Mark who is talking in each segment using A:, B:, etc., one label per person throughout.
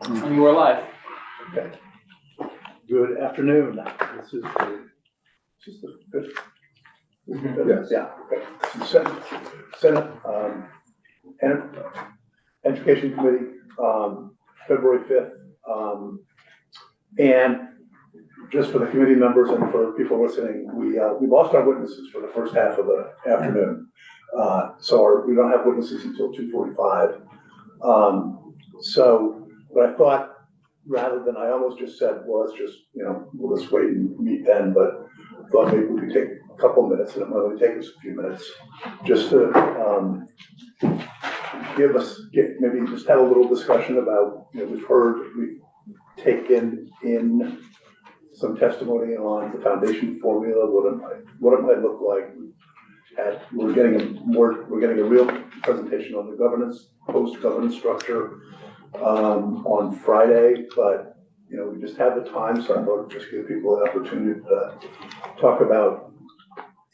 A: And we're live.
B: Okay. Good afternoon. This is the fifth. Yes. Yeah. Okay. Senate Education Committee, February 5th. And just for the committee members and for people listening, we lost our witnesses for the first half of the afternoon. So we don't have witnesses until 2:45. So, but I thought, rather than, I almost just said, well, let's just, we'll just wait and meet then, but I thought maybe we could take a couple minutes, and it might only take us a few minutes, just to maybe just have a little discussion about, we've taken in some testimony on the foundation formula, what it might look like. We're getting a real presentation on the post-governance structure on Friday, but we just have the time, so I thought I'd just give people an opportunity to talk about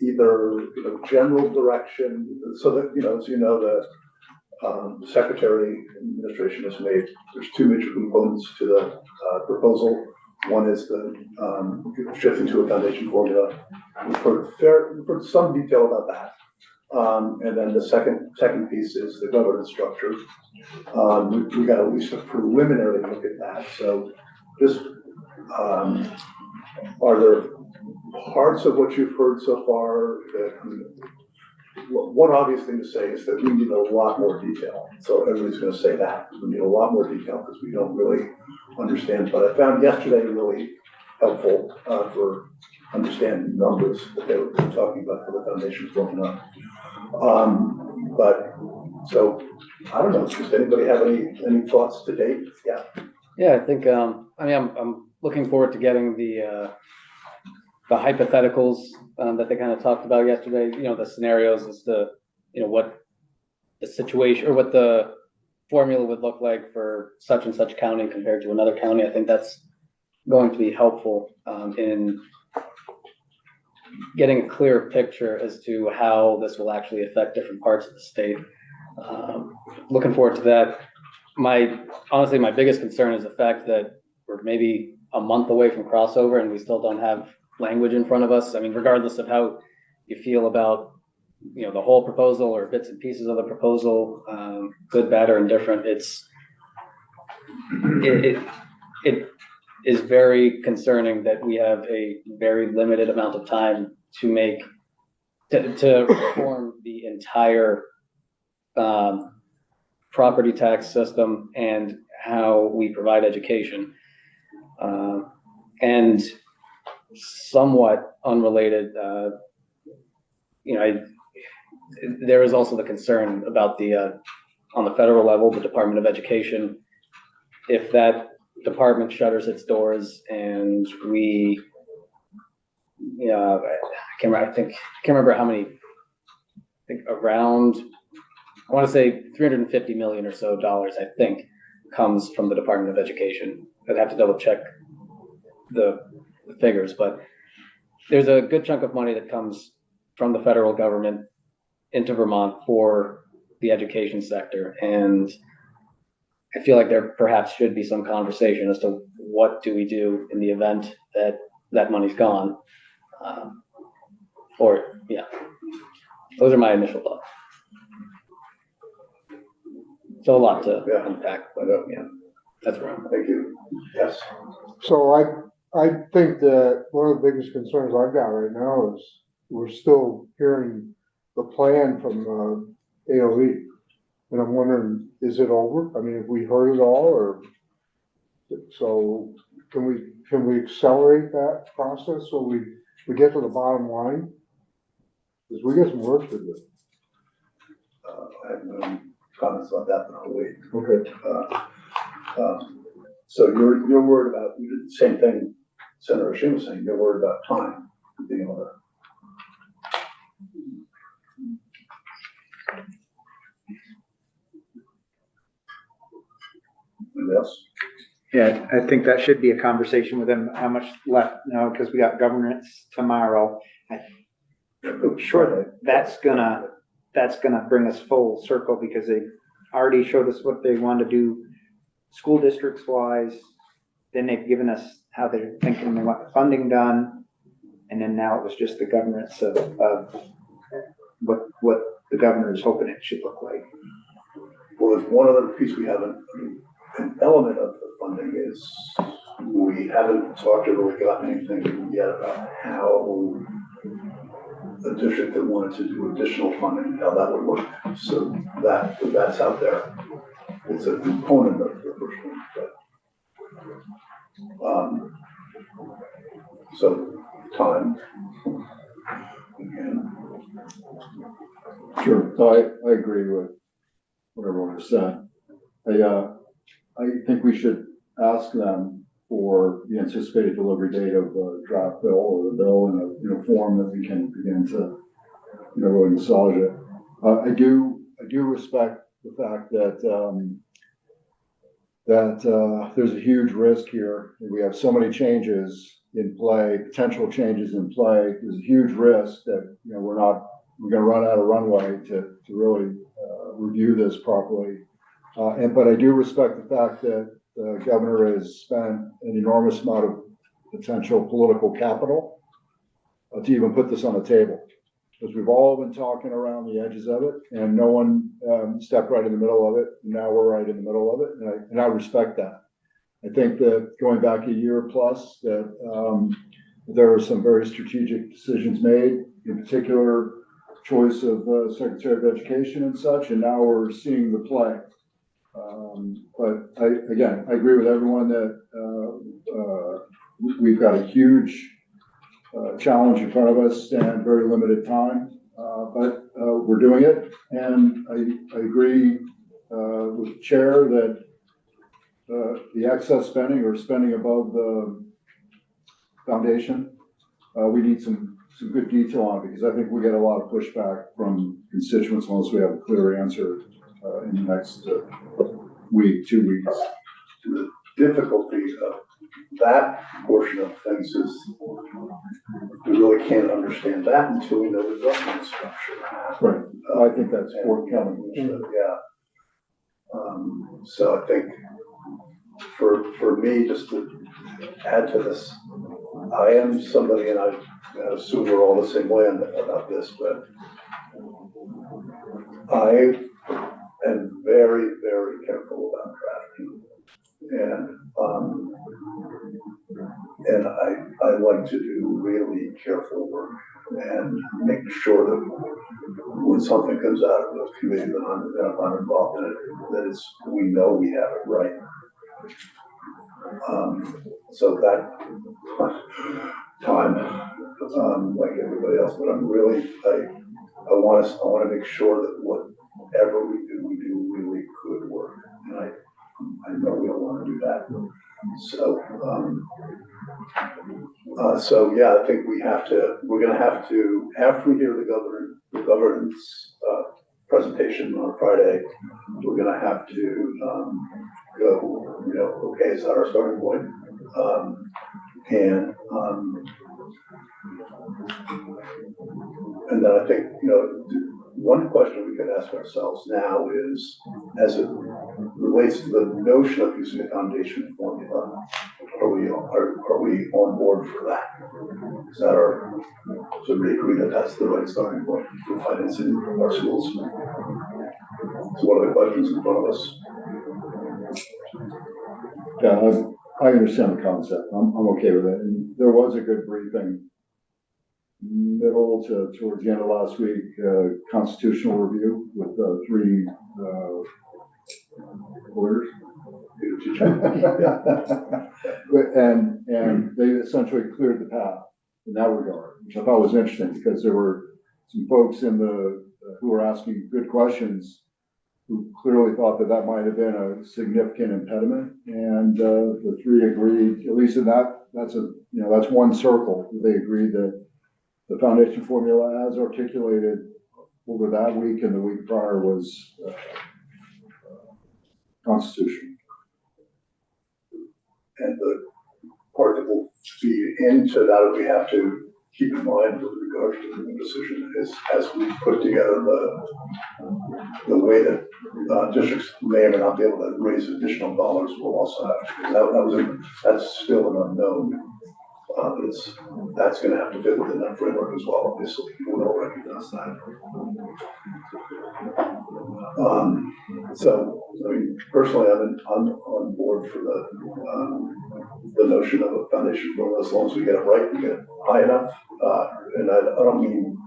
B: either general direction, so that as the Secretary administration has made. There's two major components to the proposal. One is the shifting to a foundation formula. We've heard some detail about that. And then the second piece is the governance structure. We got at least a preliminary look at that. So just, are there parts of what you've heard so far that, one obvious thing to say is that we need a lot more detail. So everybody's going to say that. We need a lot more detail because we don't really understand. But I found yesterday really helpful for understanding numbers that they were talking about for the foundation formula. But so I don't know. Does anybody have any thoughts to date? Yeah.
A: Yeah, I think I'm looking forward to getting the hypotheticals that they kind of talked about yesterday. The scenarios as to what the situation or what the formula would look like for such and such county compared to another county. I think that's going to be helpful in getting a clear picture as to how this will actually affect different parts of the state. Looking forward to that. Honestly, my biggest concern is the fact that we're maybe a month away from crossover and we still don't have language in front of us. I mean, regardless of how you feel about the whole proposal or bits and pieces of the proposal, good, bad, or indifferent, it is very concerning that we have a very limited amount of time to reform the entire property tax system and how we provide education. And somewhat unrelated, there is also the concern about on the federal level, the Department of Education. If that department shutters its doors and I can't remember how many, I think around, I want to say 350 million or so dollars, I think, comes from the Department of Education. I'd have to double check the figures, but there's a good chunk of money that comes from the federal government into Vermont for the education sector. And I feel like there perhaps should be some conversation as to what do we do in the event that that money's gone. Those are my initial thoughts. So a lot to unpack, but that's where I'm at.
B: Thank you. Yes.
C: So I think that one of the biggest concerns I've got right now is we're still hearing the plan from AOE. And I'm wondering, is it over? I mean, have we heard it all, or so can we accelerate that process so we get to the bottom line? Because we got some work to do.
B: I have no comments on that, but I'll wait.
C: Okay.
B: So you're worried about the same thing Senator Shinn was saying. You're worried about time being able to. Yes.
D: Yeah, I think that should be a conversation with them. How much left now? Because we got governance tomorrow. I'm sure that's gonna bring us full circle because they already showed us what they want to do school districts wise, then they've given us how they're thinking they want the funding done. And then now it was just the governance of what the governor is hoping it should look like.
B: Well, there's one other piece we haven't, an element of the funding is we haven't talked or really gotten anything yet about how a district that wanted to do additional funding, how that would work. So that's out there. It's a component of the first one, but, so time. Again.
E: Sure, so I agree with what everyone has said. I think we should ask them for the anticipated delivery date of the draft bill or the bill in a form that we can begin to, really massage it. I do respect the fact that, there's a huge risk here. We have so many changes in play, potential changes in play. There's a huge risk that, we're going to run out of runway to really review this properly. But I do respect the fact that the governor has spent an enormous amount of potential political capital to even put this on the table. Because we've all been talking around the edges of it and no one stepped right in the middle of it. Now we're right in the middle of it. And I respect that. I think that going back a year plus that there were some very strategic decisions made, in particular choice of Secretary of Education and such, and now we're seeing the play. But I agree with everyone that we've got a huge challenge in front of us and very limited time, but we're doing it. And I agree with the chair that the excess spending or spending above the foundation, we need some good detail on it because I think we get a lot of pushback from constituents unless we have a clear answer in the next week, 2 weeks.
B: The difficulty of that portion of things is we really can't understand that until we know the government structure.
E: Right. I think that's forthcoming.
B: Yeah. So I think for me, just to add to this, I am somebody, and I assume we're all the same way about this, but I am very, very careful about drafting. And I like to do really careful work and make sure that when something comes out of the committee that I'm involved in it, that we know we have it right. So that time, like everybody else, but I'm really, I want to make sure that whatever we do really good work. And I know we all want to do that. So yeah, I think we're going to have to, after we hear the governance presentation on Friday, we're going to have to go, okay, is that our starting point? And then I think, one question we could ask ourselves now is, as it relates to the notion of using a foundation formula, are we on board for that? So we agree that that's the right starting point for financing our schools? So what are the questions in front of us?
E: Yeah, I understand the concept. I'm okay with it. And there was a good briefing middle to towards the end of last week, constitutional review with 3 lawyers. And they essentially cleared the path in that regard, which I thought was interesting because there were some folks who were asking good questions who clearly thought that might have been a significant impediment. And the 3 agreed, at least in that's one circle. They agreed that the foundation formula as articulated over that week and the week prior was constitutional.
B: And the part that will feed into that is we have to keep in mind with regards to the decision is as we put together the way that districts may or may not be able to raise additional dollars, we'll also have, that's still an unknown. That's gonna have to fit within that framework as well, obviously, we all recognize that. So, I mean, personally, I'm on board for the notion of a foundation formula, as long as we get it right, we get it high enough. And I don't mean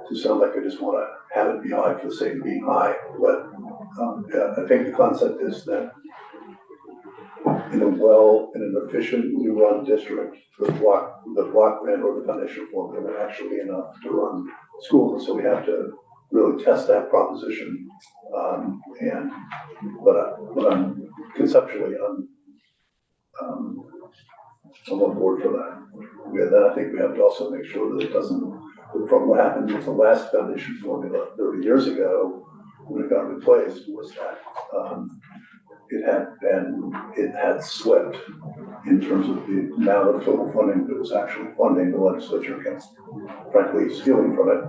B: to sound like I just wanna have it be high for the sake of being high, but, yeah, I think the concept is that in an efficiently run district, the block grant or the foundation formula will actually be enough to run schools, and so we have to really test that proposition. But I'm conceptually, I'm on board for that. Then I think we have to also make sure that it doesn't, from what happened with the last foundation formula 30 years ago, when it got replaced, was that it had slipped in terms of the amount of total funding that was actually funding the legislature against, frankly, stealing from it.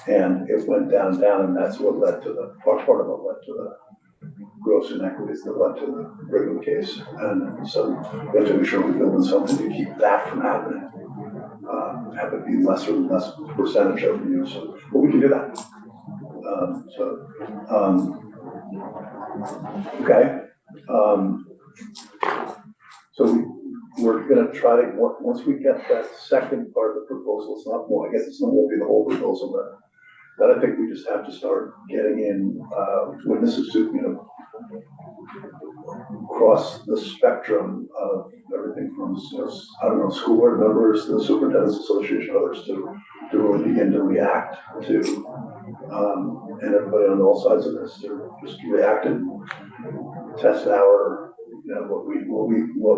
B: And it went down, and that's what led to part of what led to the gross inequities that led to the Brigham case. And so we have to make sure we build in something to keep that from happening. Have it be less and less percentage every year. So, but we can do that. Okay. So we're going to try to, once we get that second part of the proposal, it's not more, I guess it's not going to be the whole proposal, but then I think we just have to start getting in witnesses to, across the spectrum of everything from, I don't know, school board members, the superintendent's association, others to really begin to react to, and everybody on all sides of this to just react and test our, what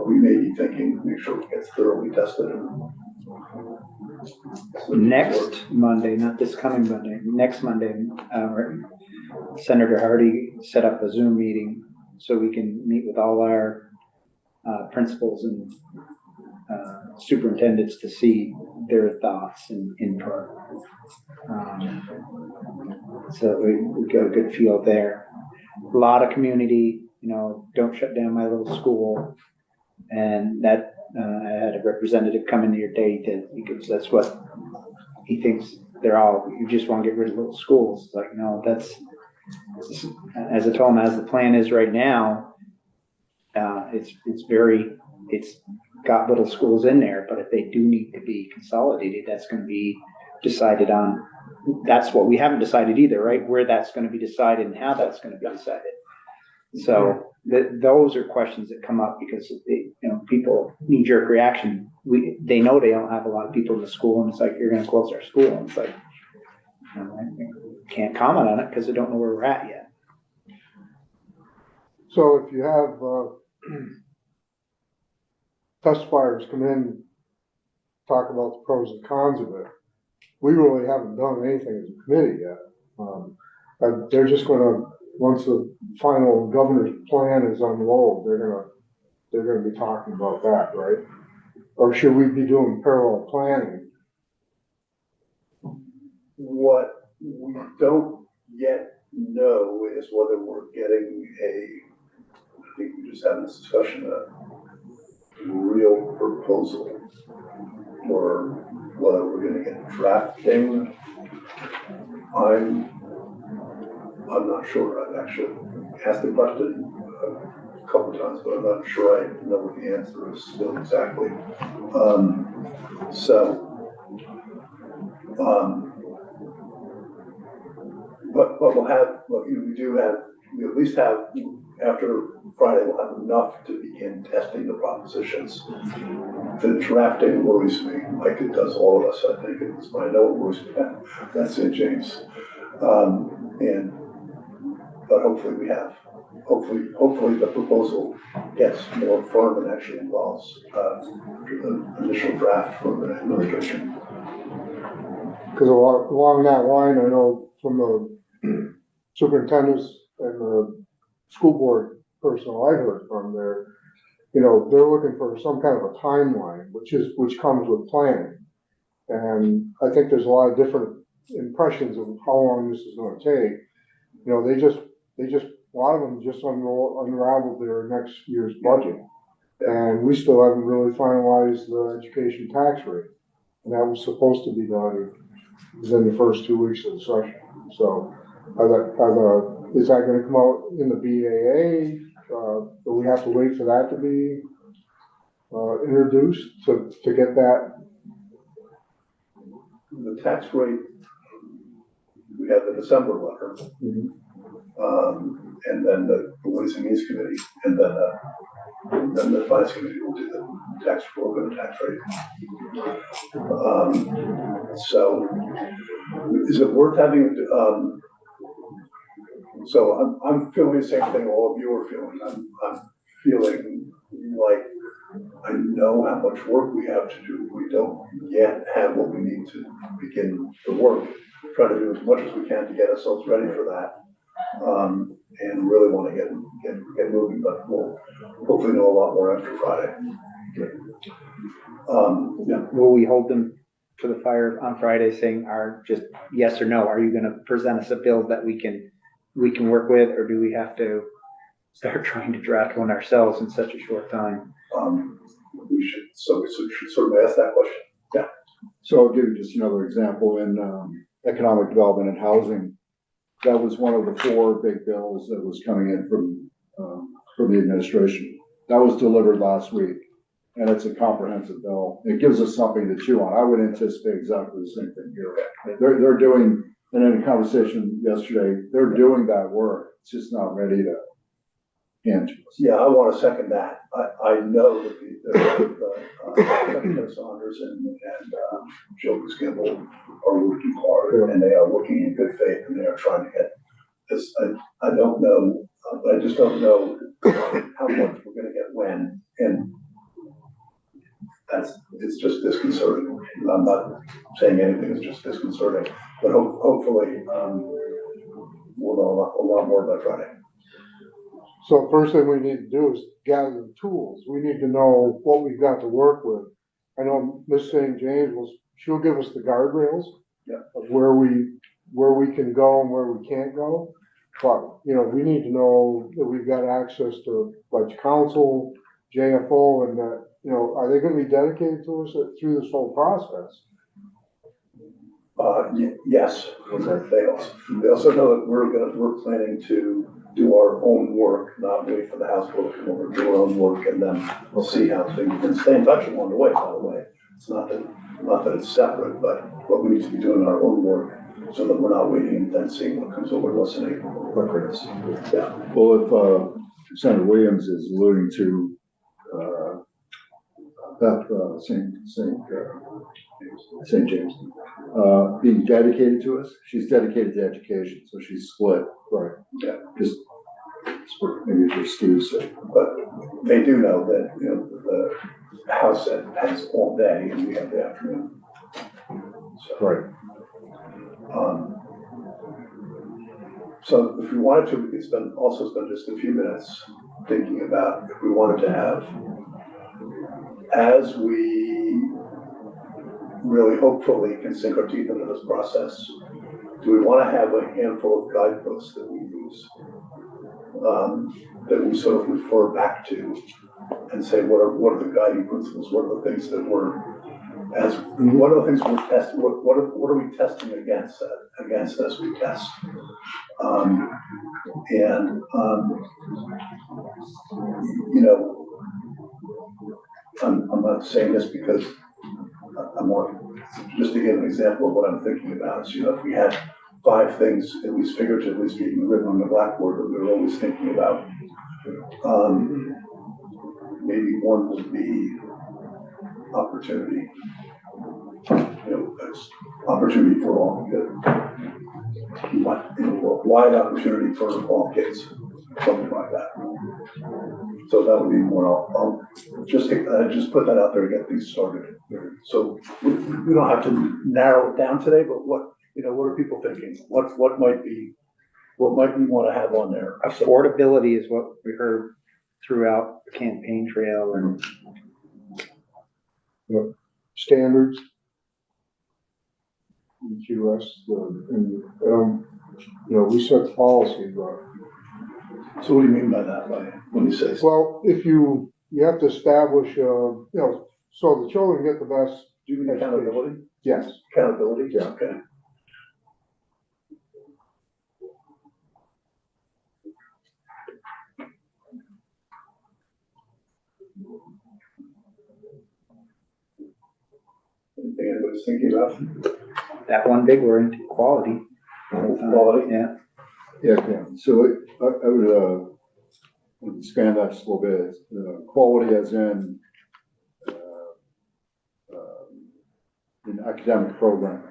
B: we may be thinking, make sure it gets thoroughly tested.
D: Next Monday, not this coming Monday, next Monday, Senator Hardy set up a Zoom meeting so we can meet with all our principals and superintendents to see their thoughts and input. So we got a good feel there. A lot of community, don't shut down my little school. And that I had a representative come into your date because that's what he thinks you just want to get rid of little schools. It's like, no, that's, as I told him, as the plan is right now, it's got little schools in there, but if they do need to be consolidated, that's going to be decided on. That's what we haven't decided either, right? Where that's going to be decided and how that's going to be decided. So those are questions that come up because people knee-jerk reaction. They know they don't have a lot of people in the school, and it's like, you're going to close our school, and it's like, I can't comment on it because I don't know where we're at yet.
C: So if you have testifiers come in, talk about the pros and cons of it, we really haven't done anything as a committee yet. They're just gonna, once the final governor's plan is unrolled, they're gonna be talking about that, right? Or should we be doing parallel planning?
B: What we don't yet know is whether we're getting I think we just had this discussion, a real proposal, or whether we're gonna get drafting. I'm not sure. I've actually asked the question a couple times, but I'm not sure I know what the answer is still exactly. But we'll have, we at least have, after Friday, we'll have enough to begin testing the propositions. The drafting worries me, like it does all of us, I think. I know it worries me. That's St. James. But hopefully the proposal gets more firm and actually involves the initial draft from the administration.
C: Because along that line, I know from the superintendents and the school board personnel I heard from there, they're looking for some kind of a timeline, which comes with planning. And I think there's a lot of different impressions of how long this is gonna take. You know, they just, a lot of them just unraveled their next year's budget. And we still haven't really finalized the education tax rate. And that was supposed to be done within the first 2 weeks of the session. So is that gonna come out in the BAA? Do we have to wait for that to be introduced to get that?
B: The tax rate, we had the December letter, and then the Ways and Means Committee, and then the Finance Committee will do the tax program and tax rate. So is it worth having, so I'm feeling the same thing all of you are feeling. I'm feeling like I know how much work we have to do. We don't yet have what we need to begin the work. Try to do as much as we can to get ourselves ready for that. And really want to get moving, but we'll hopefully know a lot more after Friday. Yeah.
D: Will we hold them to the fire on Friday saying just yes or no? Are you gonna present us a bill that we can work with, or do we have to start trying to draft one ourselves in such a short time?
B: We should sort of ask that question. Yeah.
E: So I'll give you just another example in economic development and housing. That was one of the 4 big bills that was coming in from the administration. That was delivered last week, and it's a comprehensive bill. It gives us something to chew on. I would anticipate exactly the same thing here. They're doing, and in a conversation yesterday, they're doing that work. It's just not ready to hand to us.
B: Yeah, I want to second that. I know that Secretary Saunders and Joe Campbell are working hard, and they are working in good faith, and they are trying to get this. I don't know, I just don't know how much we're going to get when, and it's just disconcerting. I'm not saying anything, it's just disconcerting, but hopefully we'll know a lot more by Friday.
C: So first thing we need to do is gather the tools. We need to know what we've got to work with. I know Miss St. James she'll give us the guardrails of where we can go and where we can't go. But, you know, we need to know that we've got access to like council, JFO, and that, you know, are they gonna be dedicated to us through this whole process?
B: Yes, they also know that we're planning to do our own work, not wait for the House vote to come over, do our own work, and then we'll see how things, and stay in touch along the way, by the way. It's not that it's separate, but what we need to be doing our own work so that we're not waiting and then seeing what comes over, listening. Yeah.
E: Well, if Senator Williams is alluding to Beth St. James being dedicated to us, she's dedicated to education, so she's split.
C: Right.
B: Yeah.
E: Just maybe for Steve's sake.
B: But they do know that, you know, the House has all day and we have the afternoon. So,
C: Right.
B: So if we wanted to, we could also spend just a few minutes thinking about if we wanted to have, as we really hopefully can sink our teeth into this process, do we want to have a handful of guideposts that we use, that we sort of refer back to and say, what are the guiding principles? What are the things that what are the things we're testing? What are we testing against as we test? You know, I'm not saying this because I'm more, just to give an example of what I'm thinking about is, you know, if we had 5 things, at least figuratively speaking, written on the blackboard that we were always thinking about, maybe one would be opportunity. You know, that's opportunity for all, wide opportunity for all kids, something like that. So that would be more, I'll just put that out there to get things started. So we don't have to narrow it down today, but what are people thinking? What might we want to have on there?
D: Affordability is what we heard throughout the campaign trail, and
C: Standards. EQS, and, we set the policy, but.
B: So what do you mean by that, when you say?
C: Well, if you have to establish, so the children get the best.
B: Do you mean accountability?
C: Yes.
B: Accountability?
C: Yeah.
B: Okay. Anything anybody's thinking about?
D: That one big word, quality.
B: Quality?
D: Yeah.
E: Yeah, so I would expand that just a little bit. Quality as in in academic programming.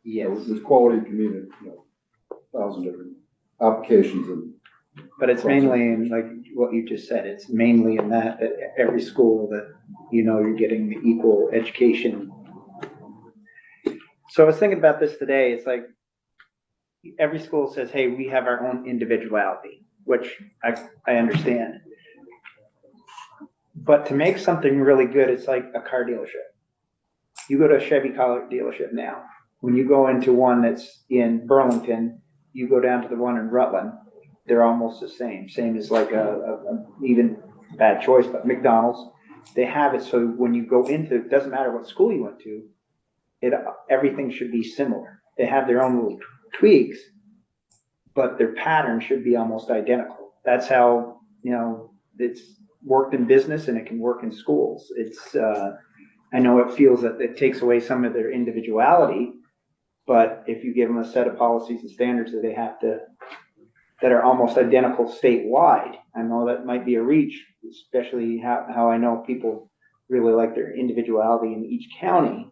D: Yes,
E: This quality can mean, 1,000 different applications and
D: but it's mainly in, like what you just said, it's mainly in that every school that, you're getting the equal education. So I was thinking about this today, it's like, every school says, hey, we have our own individuality, which I understand. But to make something really good, it's like a car dealership. You go to a Chevy car dealership now. When you go into one that's in Burlington, you go down to the one in Rutland, they're almost the same. Same as like a even bad choice, but McDonald's. They have it so when you go into, it doesn't matter what school you went to, everything should be similar. They have their own little tweaks, but their pattern should be almost identical. That's how, it's worked in business and it can work in schools. It's, I know it feels that it takes away some of their individuality, but if you give them a set of policies and standards that are almost identical statewide, I know that might be a reach, especially how I know people really like their individuality in each county.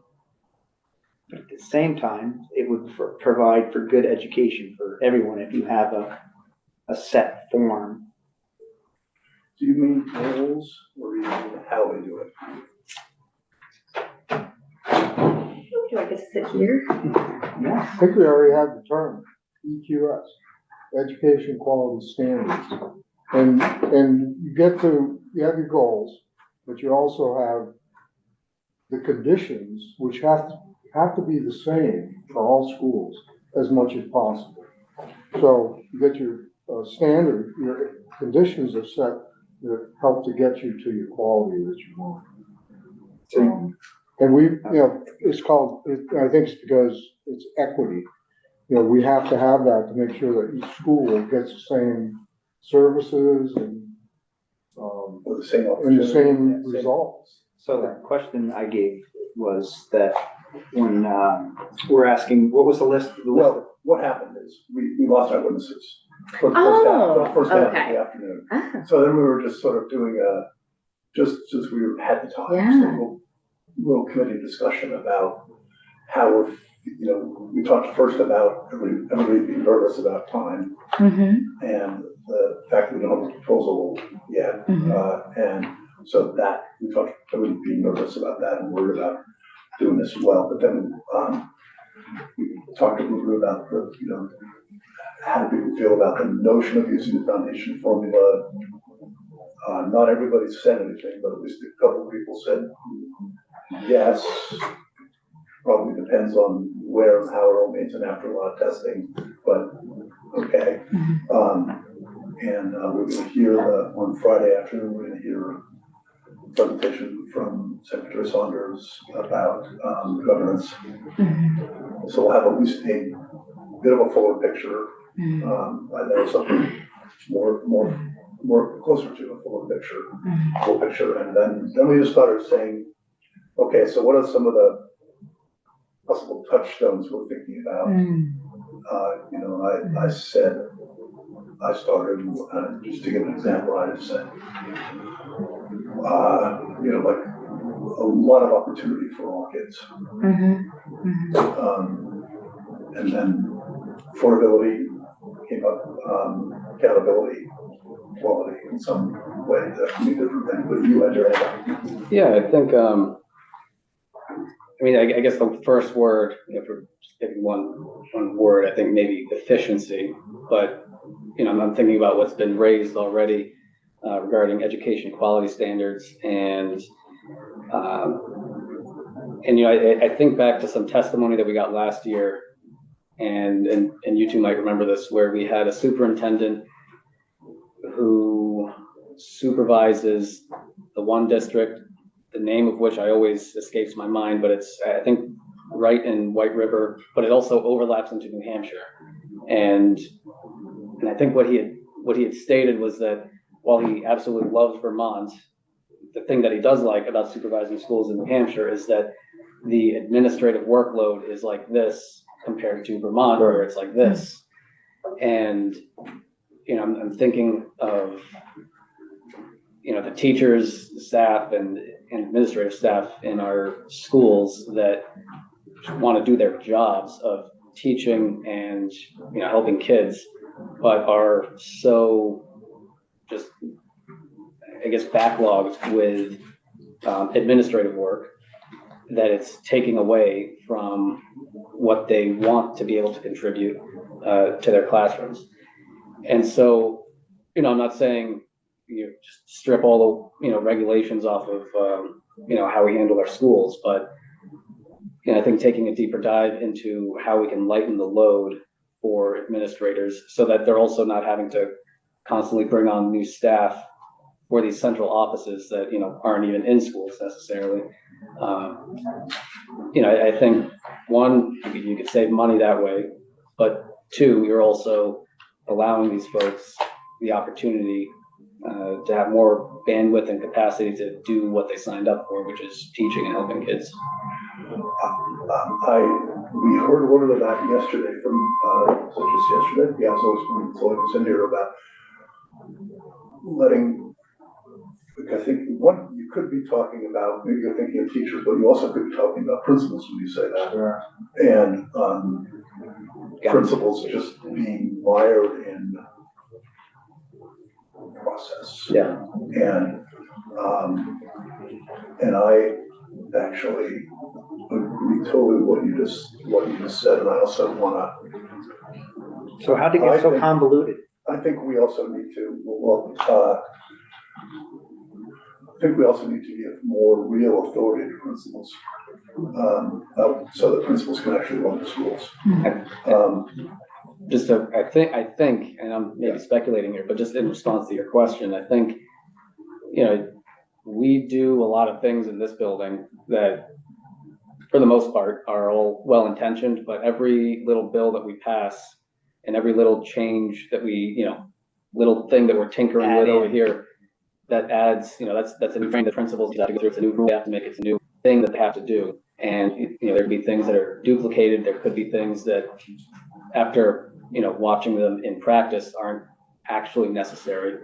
D: But at the same time, it would provide for good education for everyone if you have a set form.
B: Do you mean goals or do you mean how we do it?
F: Do I get to sit here?
C: I think we already have the term, EQS, Education Quality Standards. And you have your goals, but you also have the conditions, which have to be the same for all schools as much as possible. So you get your standard, your conditions are set that help to get you to your quality that you want. And it's called, I think it's because it's equity. We have to have that to make sure that each school gets the same services and
B: Or the same
C: the
B: opportunity?
C: same results.
D: So the question I gave was that when we're asking, what was the list?
B: Well, what happened is, we lost our witnesses for the first half of
F: okay.
B: the afternoon.
F: Ah,
B: So then we were just sort of doing just since we had the time,
F: Yeah.
B: just a little committee discussion about how we're, we talked first about everybody being nervous about time and the fact that we don't have a proposal yet. And so that, we talked, everybody being nervous about that and worried about doing this well. But then we talked a little bit about how do people feel about the notion of using the foundation formula. Not everybody said anything, but at least a couple of people said yes. Probably depends on where and how it all means and after a lot of testing, but okay. And we're going to hear on Friday afternoon, we're going to hear a presentation from Secretary Saunders about governance. So we'll have at least a bit of a forward picture. I know something more closer to a full picture. And then we just started saying, okay, so what are some of the possible touchstones we're thinking about? I started, just to give an example, I just said, like a lot of opportunity for all kids. And then affordability came up, accountability, quality in some way that can be different than what you had your hand on.
A: Yeah, I think, I guess the first word, if we're just picking one word, I think maybe efficiency, but, I'm thinking about what's been raised already regarding education quality standards and I think back to some testimony that we got last year and you two might remember this, where we had a superintendent who supervises the one district, the name of which I always escapes my mind, but it's, I think, right in White River, but it also overlaps into New Hampshire. And I think what he had stated was that while he absolutely loves Vermont, the thing that he does like about supervising schools in New Hampshire is that the administrative workload is like this compared to Vermont, where it's like this. And, you know, I'm thinking of, you know, the teachers, the staff, and administrative staff in our schools that want to do their jobs of teaching and, you know, helping kids, but are so just, I guess, backlogged with administrative work that it's taking away from what they want to be able to contribute to their classrooms. And so, you know, I'm not saying you just strip all the, you know, regulations off of, you know, how we handle our schools, but, you know, I think taking a deeper dive into how we can lighten the load for administrators so that they're also not having to constantly bring on new staff for these central offices that, you know, aren't even in schools necessarily. You know, I think one, you could save money that way, but two, you're also allowing these folks the opportunity to have more bandwidth and capacity to do what they signed up for, which is teaching and helping kids.
B: We heard a little bit of that yesterday from, just yesterday, yeah, so it's was in here about letting, I think what you could be talking about, maybe you're thinking of teachers, but you also could be talking about principals when you say that.
C: Sure.
B: And principals just being mired in process.
A: Yeah.
B: And I actually agree totally with what you just said, and I also wanna,
D: So how did it get so convoluted?
B: I think we also need to, I think we also need to give more real authority to principals, so that principals can actually run the schools.
A: Just to, I think, and I'm maybe speculating here, but just in response to your question, I think, you know, we do a lot of things in this building that, for the most part, are all well-intentioned, but every little bill that we pass and every little change that we, you know, little thing that we're tinkering with over here, that adds, you know, that's a new thing that principals have to go through. It's a new rule they have to make. It's a new thing that they have to do. And, you know, there'd be things that are duplicated. There could be things that, after, you know, watching them in practice, aren't actually necessary.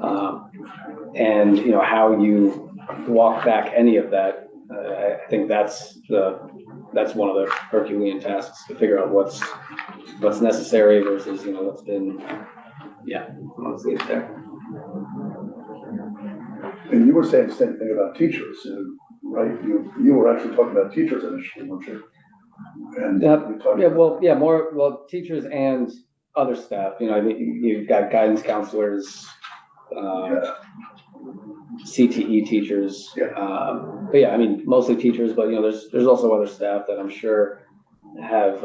A: And, you know, how you walk back any of that, I think that's one of the Herculean tasks, to figure out what's necessary versus, you know, what's been, yeah, let's leave it there.
B: And you were saying the same thing about teachers, right? You were actually talking about teachers initially, weren't you? And
A: more teachers and other staff. You know, I mean, you've got guidance counselors, CTE teachers. But yeah, I mean, mostly teachers, but, you know, there's also other staff that I'm sure have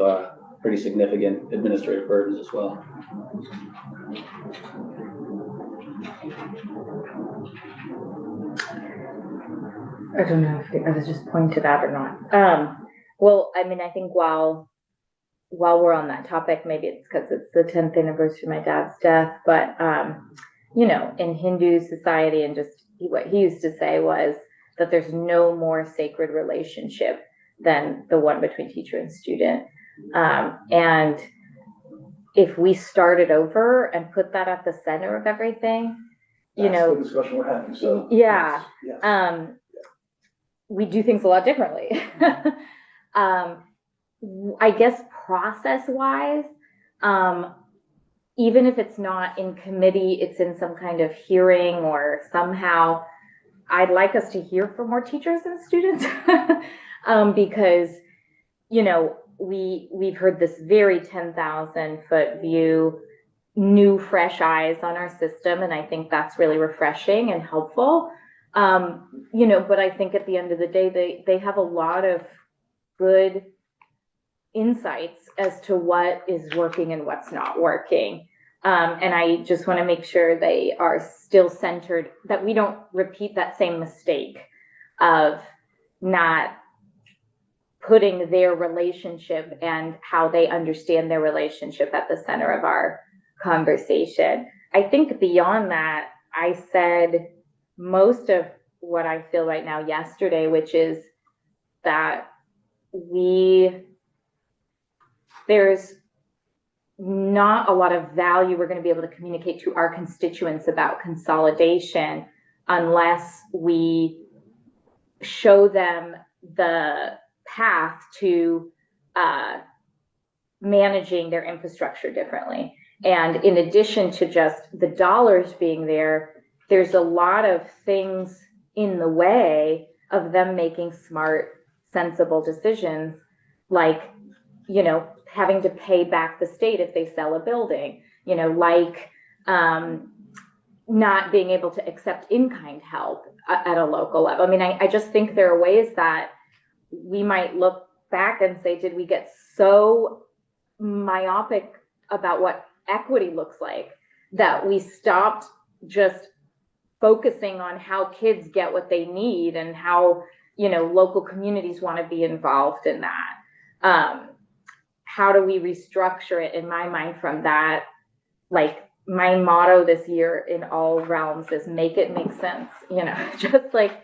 A: pretty significant administrative burdens as well.
F: I don't know if it was just pointed out or not. Well, I mean, I think while we're on that topic, maybe it's because it's the 10th anniversary of my dad's death, but, you know, in Hindu society, and just what he used to say was that there's no more sacred relationship than the one between teacher and student. And if we started over and put that at the center of everything, you know,
B: that's the discussion we're having, so.
F: Yeah.
B: Yes.
F: We do things a lot differently. I guess process-wise, even if it's not in committee, it's in some kind of hearing or somehow, I'd like us to hear from more teachers and students because, you know, we've heard this very 10,000-foot view, new fresh eyes on our system, and I think that's really refreshing and helpful. You know, but I think at the end of the day, they have a lot of good insights as to what is working and what's not working. And I just want to make sure they are still centered, that we don't repeat that same mistake of not putting their relationship and how they understand their relationship at the center of our conversation. I think beyond that, I said most of what I feel right now yesterday, which is that there's not a lot of value we're going to be able to communicate to our constituents about consolidation unless we show them the path to managing their infrastructure differently. And in addition to just the dollars being there, there's a lot of things in the way of them making smart, sensible decisions, like, you know, having to pay back the state if they sell a building, you know, like not being able to accept in-kind help at a local level. I mean, I just think there are ways that we might look back and say, did we get so myopic about what equity looks like that we stopped just focusing on how kids get what they need and how, you know, local communities want to be involved in that. How do we restructure it, in my mind, from that? Like, my motto this year in all realms is make it make sense, you know, just like,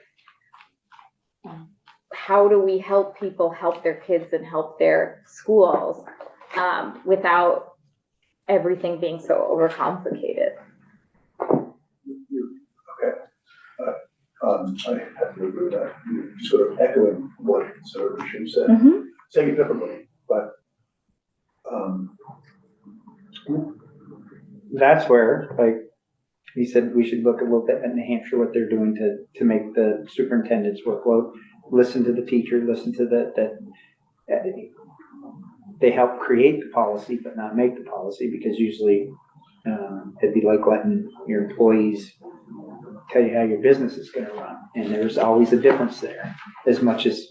F: how do we help people help their kids and help their schools without everything being so overcomplicated?
B: Okay. I have to agree with that. You're sort of echoing what Senator Shum said, saying it differently, but
D: That's where, like, he said, we should look a little bit at New Hampshire, what they're doing to make the superintendent's workload, listen to the teacher, listen to that they help create the policy, but not make the policy, because usually it'd be like letting your employees tell you how your business is going to run. And there's always a difference there. As much as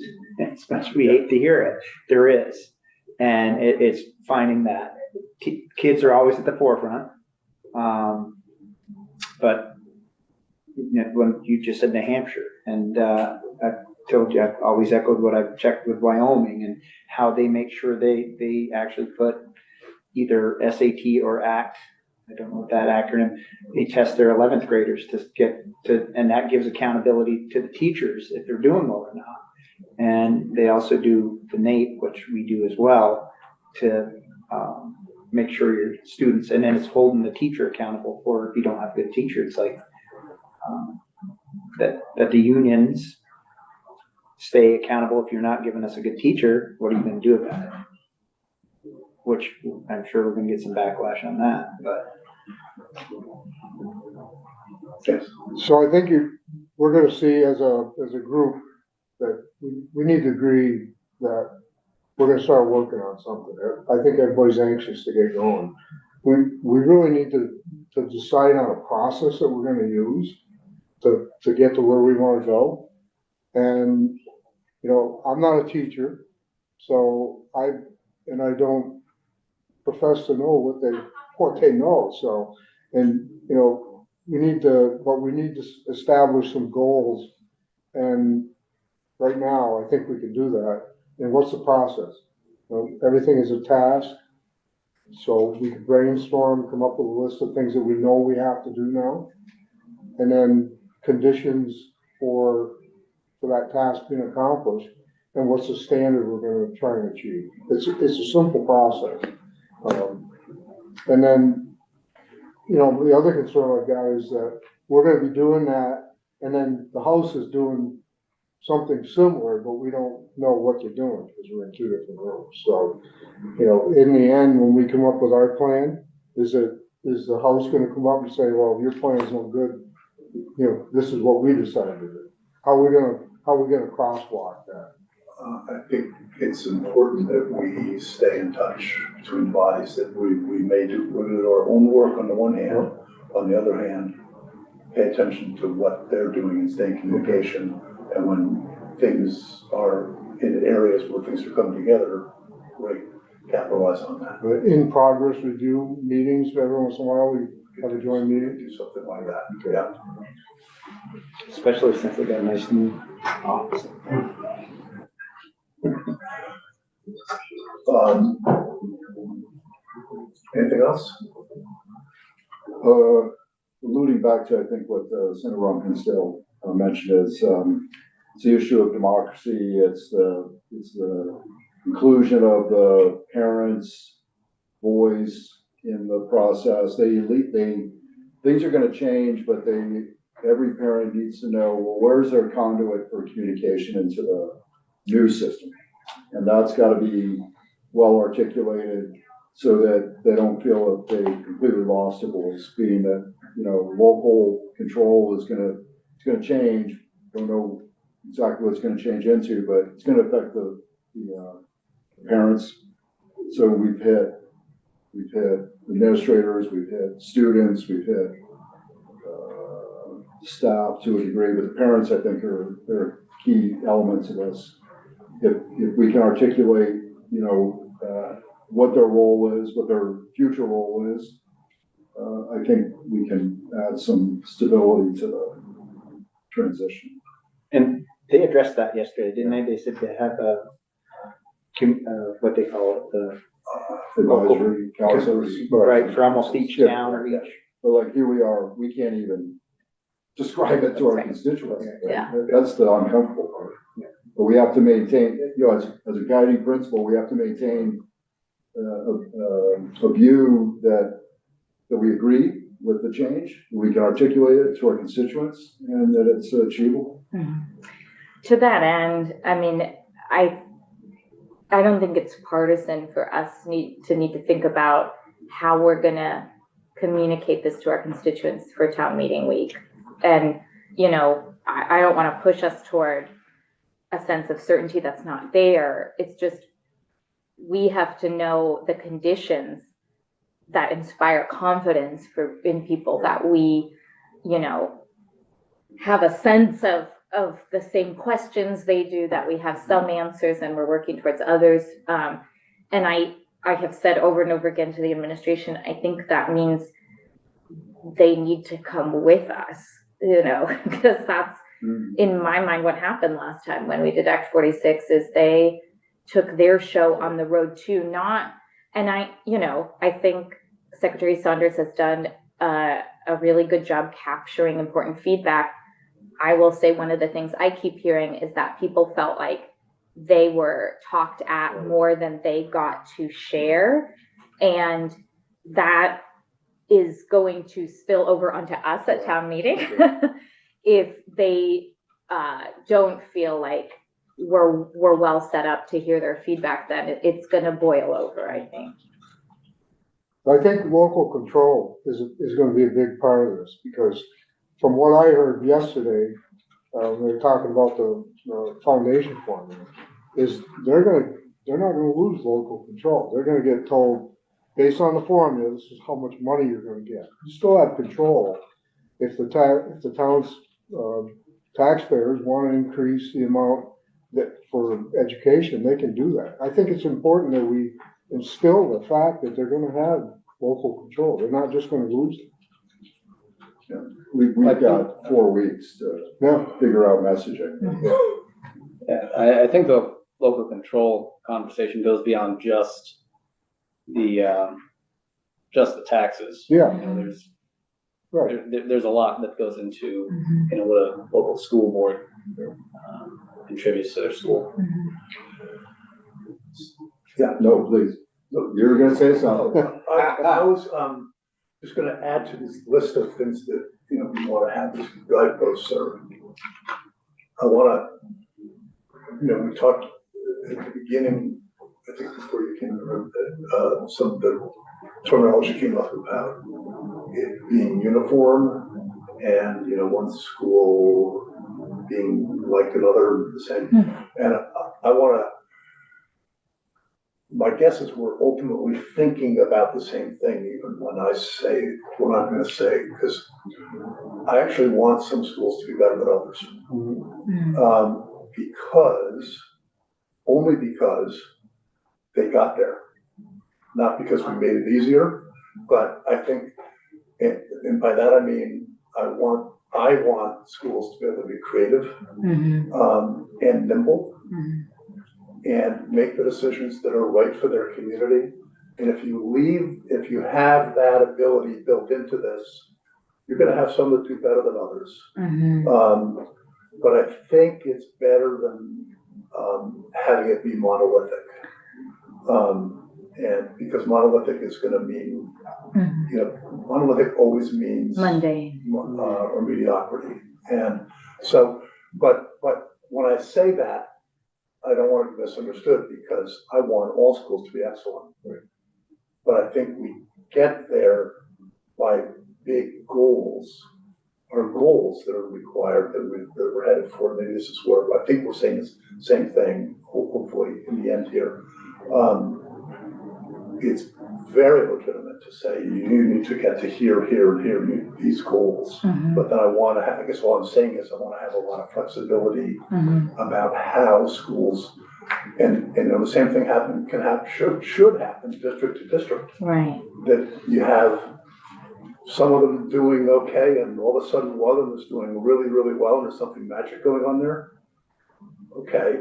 D: we hate to hear it, there is. And it's finding that kids are always at the forefront. But you know, when you just said New Hampshire, and I told you, I've always echoed what I've checked with Wyoming and how they make sure they actually put either SAT or ACT, I don't know what that acronym, they test their 11th graders to get to, and that gives accountability to the teachers if they're doing well or not. And they also do the NAEP, which we do as well, to make sure your students, and then it's holding the teacher accountable for if you don't have good teachers. It's like that the unions stay accountable. If you're not giving us a good teacher, what are you going to do about it? Which I'm sure we're going to get some backlash on that, but.
B: yes.
C: So I think we're gonna see as a group that we need to agree that we're gonna start working on something. I think everybody's anxious to get going. We really need to decide on a process that we're gonna use to get to where we wanna go. And, you know, I'm not a teacher, so I don't profess to know what they know. So, and, you know, we need to establish some goals. And right now, I think we can do that. And what's the process? You know, everything is a task. So we can brainstorm, come up with a list of things that we know we have to do now. And then conditions for that task being accomplished. And what's the standard we're going to try and achieve? It's a simple process. And then, you know, the other concern I've got is that we're going to be doing that, and then the House is doing something similar, but we don't know what they're doing because we're in two different rooms. So, you know, in the end, when we come up with our plan, is the House going to come up and say, well, your plan is no good? You know, this is what we decided to do. How are we going to crosswalk that?
B: I think it's important that we stay in touch between bodies, that we may do our own work on the one hand, on the other hand, pay attention to what they're doing and stay in communication. And when things are in areas where things are coming together, really capitalize on that.
C: But in progress review meetings, every once in a while, we have a joint meeting.
B: Do something like that, yeah.
D: Especially since they got a nice new office.
B: Anything else?
E: Alluding back to, I think, what Senator Rumpensdale mentioned is, it's the issue of democracy, it's the inclusion of the parents' voice in the process. Things are gonna change, but every parent needs to know, well, where's their conduit for communication into the new system? And that's gotta be well articulated so that they don't feel that they completely lost a voice, being that, local control is gonna change. Don't know exactly what it's gonna change into, but it's gonna affect the parents. So we've hit administrators, we've hit students, we've hit staff to a degree, but the parents, I think, are key elements of this. If we can articulate, what their role is, what their future role is, I think we can add some stability to the transition.
D: And they addressed that yesterday, didn't they? They said they have what they call it, the
E: Advisory councils.
D: right, for almost each town or each.
E: But like here we are, we can't even describe it to our constituents.
F: Yeah.
E: That's the uncomfortable part. But we have to maintain, as a guiding principle, we have to maintain a view that we agree with the change, we can articulate it to our constituents, and that it's achievable.
F: To that end, I mean, I don't think it's partisan for us need to think about how we're gonna communicate this to our constituents for town meeting week. And, I don't wanna push us toward a sense of certainty that's not there. It's just, we have to know the conditions that inspire confidence in people, that we, have a sense of the same questions they do, that we have some answers and we're working towards others. And I have said over and over again to the administration, I think that means they need to come with us, because that's in my mind what happened last time when we did Act 46 is they took their show on the road too, and I think Secretary Saunders has done a really good job capturing important feedback. I will say one of the things I keep hearing is that people felt like they were talked at more than they got to share. And that is going to spill over onto us at town meeting if they don't feel like we're well set up to hear their feedback. Then it's going to boil over, I think.
C: I think local control is gonna be a big part of this, because from what I heard yesterday, they were talking about the foundation formula, is they're not gonna lose local control. They're gonna get told, based on the formula, this is how much money you're gonna get. You still have control. If the town's taxpayers wanna increase the amount that for education, they can do that. I think it's important that we instill the fact that they're gonna have local control. They're not just gonna lose it.
E: Yeah. We've got 4 weeks to figure out messaging.
A: Yeah, I think the local control conversation goes beyond just the taxes.
C: Yeah. Right.
A: There's a lot that goes into, what a local school board contributes to their school.
B: Yeah.
E: No, please. No, you were gonna say something.
B: I was just gonna add to this list of things that, we wanna have this guidepost serve. I wanna, we talked at the beginning, I think before you came in the room, that some of the terminology came up about it being uniform and, one school being like another, the same. And I wanna, my guess is we're ultimately thinking about the same thing, even when I say what I'm gonna say, because I actually want some schools to be better than others. Only because they got there. Not because we made it easier, but I think, and by that I mean, I want schools to be able to be creative, and nimble, and make the decisions that are right for their community. And if you have that ability built into this, you're gonna have some that do better than others. But I think it's better than, having it be monolithic. And because monolithic is gonna mean, monolithic always means
F: Monday.
B: or mediocrity. And so, but when I say that, I don't want to be misunderstood, because I want all schools to be excellent. But I think we get there by big goals, or goals that are required that we're headed for. Maybe this is where I think we're saying the same thing, hopefully in the end here. It's very legitimate to say you need to get to here, and here, these goals. But then I guess what I'm saying is I want to have a lot of flexibility about how schools, and the same thing should happen district to district.
F: Right.
B: That you have some of them doing okay, and all of a sudden one of them is doing really, really well, and there's something magic going on there. Okay,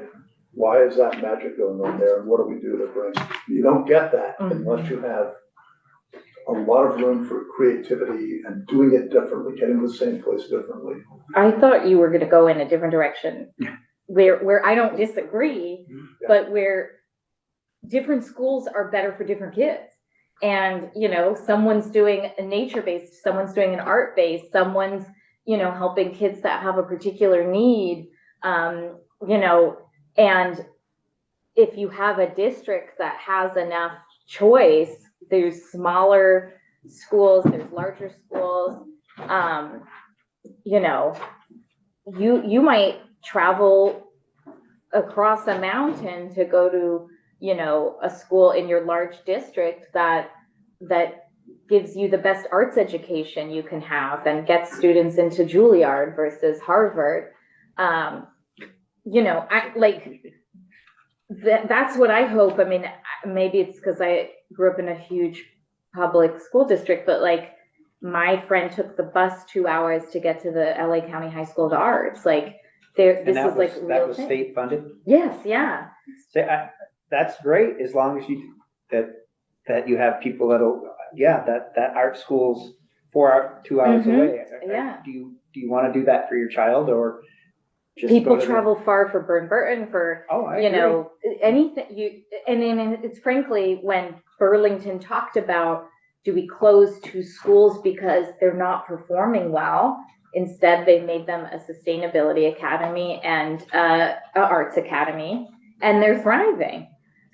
B: why is that magic going on there, and what do we do to bring? You don't get that unless you have a lot of room for creativity and doing it differently, getting to the same place differently.
F: I thought you were gonna go in a different direction, where I don't disagree, but where different schools are better for different kids. And, someone's doing a nature-based, someone's doing an art-based, someone's, helping kids that have a particular need, and if you have a district that has enough choice, there's smaller schools, there's larger schools, you might travel across a mountain to go to, a school in your large district that gives you the best arts education you can have and gets students into Juilliard versus Harvard. That's what I hope. I mean, maybe it's because I grew up in a huge public school district, but my friend took the bus 2 hours to get to the LA County High School of Arts. This is
D: that
F: real
D: was
F: thing.
D: state funded?
F: Yes, yeah.
D: So that's great, as long as that you have people that art school's 2 hours away.
F: Yeah.
D: Do you want to do that for your child, or just
F: People
D: go to
F: travel far for Burn Burton for,
D: I agree.
F: anything and it's frankly, when Burlington talked about, do we close 2 schools because they're not performing well? Instead, they made them a sustainability academy and a arts academy, and they're thriving.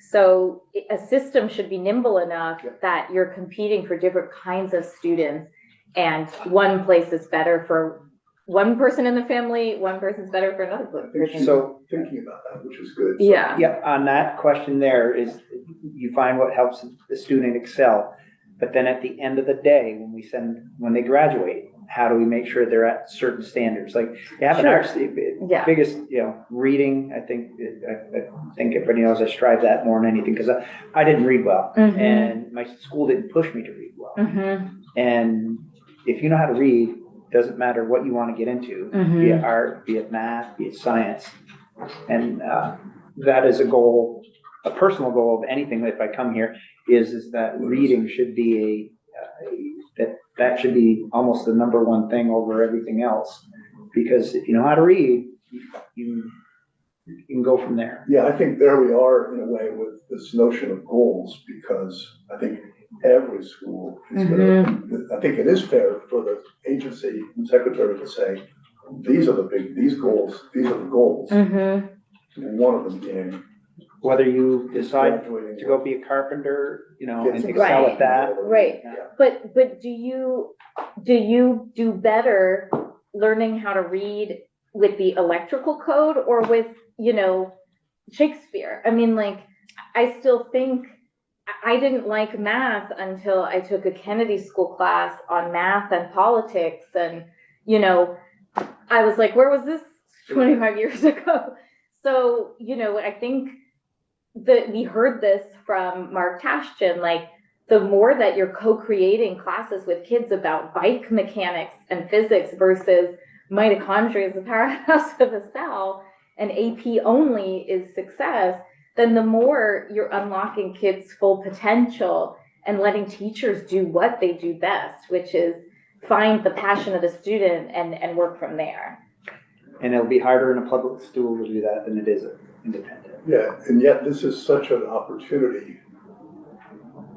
F: So a system should be nimble enough that you're competing for different kinds of students, and one place is better for one person in the family, one person's better for another person.
B: So thinking about that, which is good.
F: Yeah.
D: Yeah, on that question there is, you find what helps the student excel. But then at the end of the day, when they graduate, how do we make sure they're at certain standards? Like, you have an arts, biggest, reading, I think everybody knows I strive that more than anything, because I didn't read well, and my school didn't push me to read well. And if you know how to read, doesn't matter what you want to get into, be it art, be it math, be it science. And that is a personal goal of anything. If I come here, is that reading should be that should be almost the number one thing over everything else. Because if you know how to read, you can go from there.
B: Yeah, I think there we are in a way with this notion of goals, because I think every school is I think it is fair for the agency and secretary to say, these are the goals. And one of them being
D: Whether you decide
B: graduating
D: to go be a carpenter, and
B: Kids.
D: excel at that.
F: Right.
B: Yeah.
F: But do you do better learning how to read with the electrical code or with, Shakespeare? I mean, I still think I didn't like math until I took a Kennedy School class on math and politics. And, I was like, where was this 25 years ago? So, I think we heard this from Mark Tashjian, like the more that you're co-creating classes with kids about bike mechanics and physics versus mitochondria is the powerhouse of a cell and AP only is success, then the more you're unlocking kids' full potential and letting teachers do what they do best, which is find the passion of the student and work from there.
D: And it'll be harder in a public school to do that than it is independent.
B: Yeah, and yet this is such an opportunity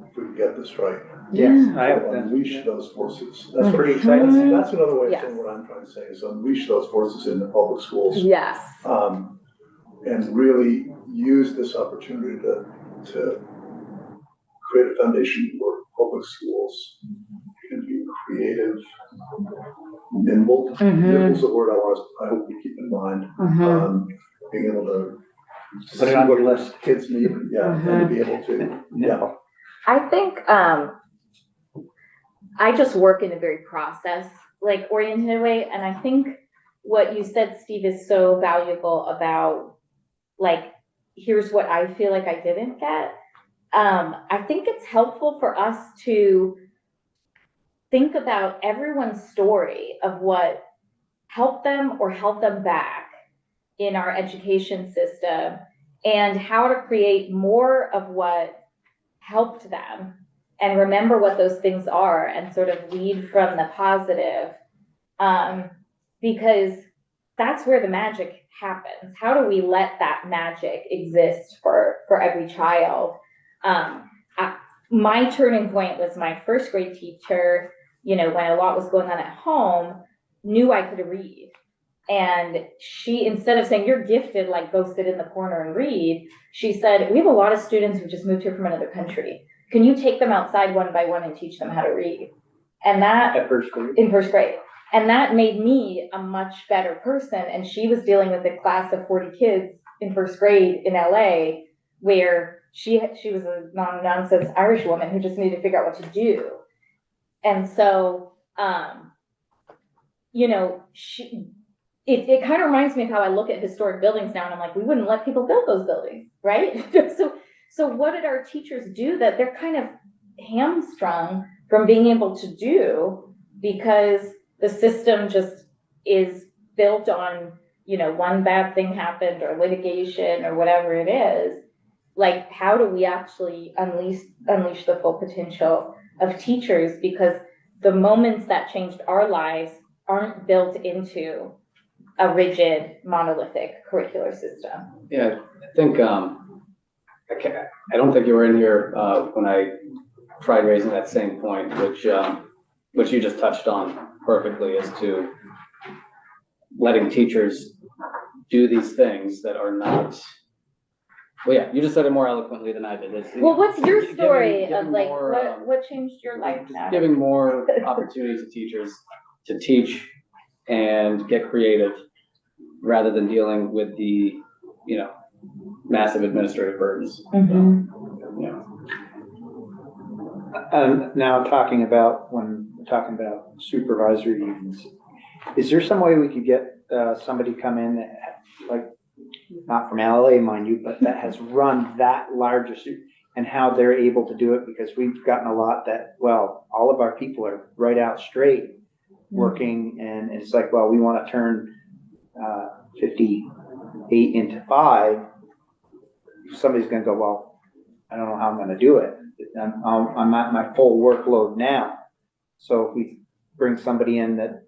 B: if we can get this right.
D: Yes, I
B: To
D: have
B: unleash those forces. That's
D: pretty
B: what,
D: exciting.
B: that's another way of
F: Yes.
B: saying what I'm trying to say is unleash those forces in the public schools.
F: Yes.
B: And really use this opportunity to create a foundation where public schools can be creative, nimble. Nimble's the word I hope we keep in mind. Being able to
D: Put it
B: see
D: on
B: what
D: your list.
B: kids need, yeah, and to be able to, yeah.
F: I think I just work in a very process like oriented way, and I think what you said, Steve, is so valuable about like here's what I feel like I didn't get. I think it's helpful for us to think about everyone's story of what helped them or held them back in our education system and how to create more of what helped them and remember what those things are and sort of lead from the positive, because that's where the magic happens. How do we let that magic exist for every child? My turning point was my first grade teacher, you know, when a lot was going on at home, knew I could read. And she, instead of saying, you're gifted, like go sit in the corner and read, she said, we have a lot of students who just moved here from another country. Can you take them outside one by one and teach them how to read? And that
D: At first grade.
F: in first grade. And that made me a much better person. And she was dealing with a class of 40 kids in first grade in LA, where she was a non-nonsense Irish woman who just needed to figure out what to do. And so, you know, it kind of reminds me of how I look at historic buildings now, and I'm like, we wouldn't let people build those buildings, right? So what did our teachers do that they're kind of hamstrung from being able to do because the system just is built on, you know, one bad thing happened or litigation or whatever it is. Like, how do we actually unleash the full potential of teachers? Because the moments that changed our lives aren't built into a rigid monolithic curricular system.
A: Yeah, I think, I don't think you were in here, when I tried raising that same point, which you just touched on perfectly, as to letting teachers do these things that are not, well, yeah, you just said it more eloquently than I did.
F: Well, what's your
A: giving-
F: story
A: giving
F: of like,
A: more,
F: what changed your life now?
A: giving more opportunity to teachers to teach and get creative rather than dealing with the, you know, massive administrative burdens.
F: Mhm.
A: You know.
D: Now talking about, when we're talking about supervisory unions, is there some way we could get somebody come in that, like, not from LA, mind you, but that has run that large a suit, and how they're able to do it? Because we've gotten a lot that, well, all of our people are right out straight working, and it's like, well, we want to turn 58 into 5. Somebody's going to go, well, I don't know how I'm going to do it. I'm at my full workload now. So if we bring somebody in that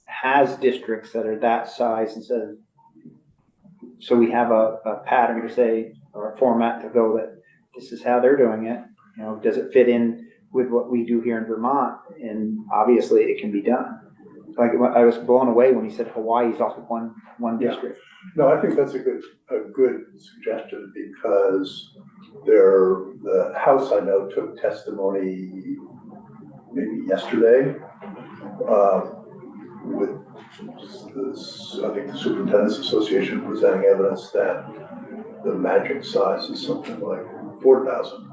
D: has districts that are that size, instead of, so we have a pattern to say, or a format to go that this is how they're doing it. You know, does it fit in with what we do here in Vermont? And obviously it can be done. Like, I was blown away when he said Hawaii is also one
B: Yeah.
D: district.
B: No, I think that's a good suggestion, because the House, I know, took testimony maybe yesterday, with this, I think the Superintendent's Association presenting evidence that the magic size is something like 4,000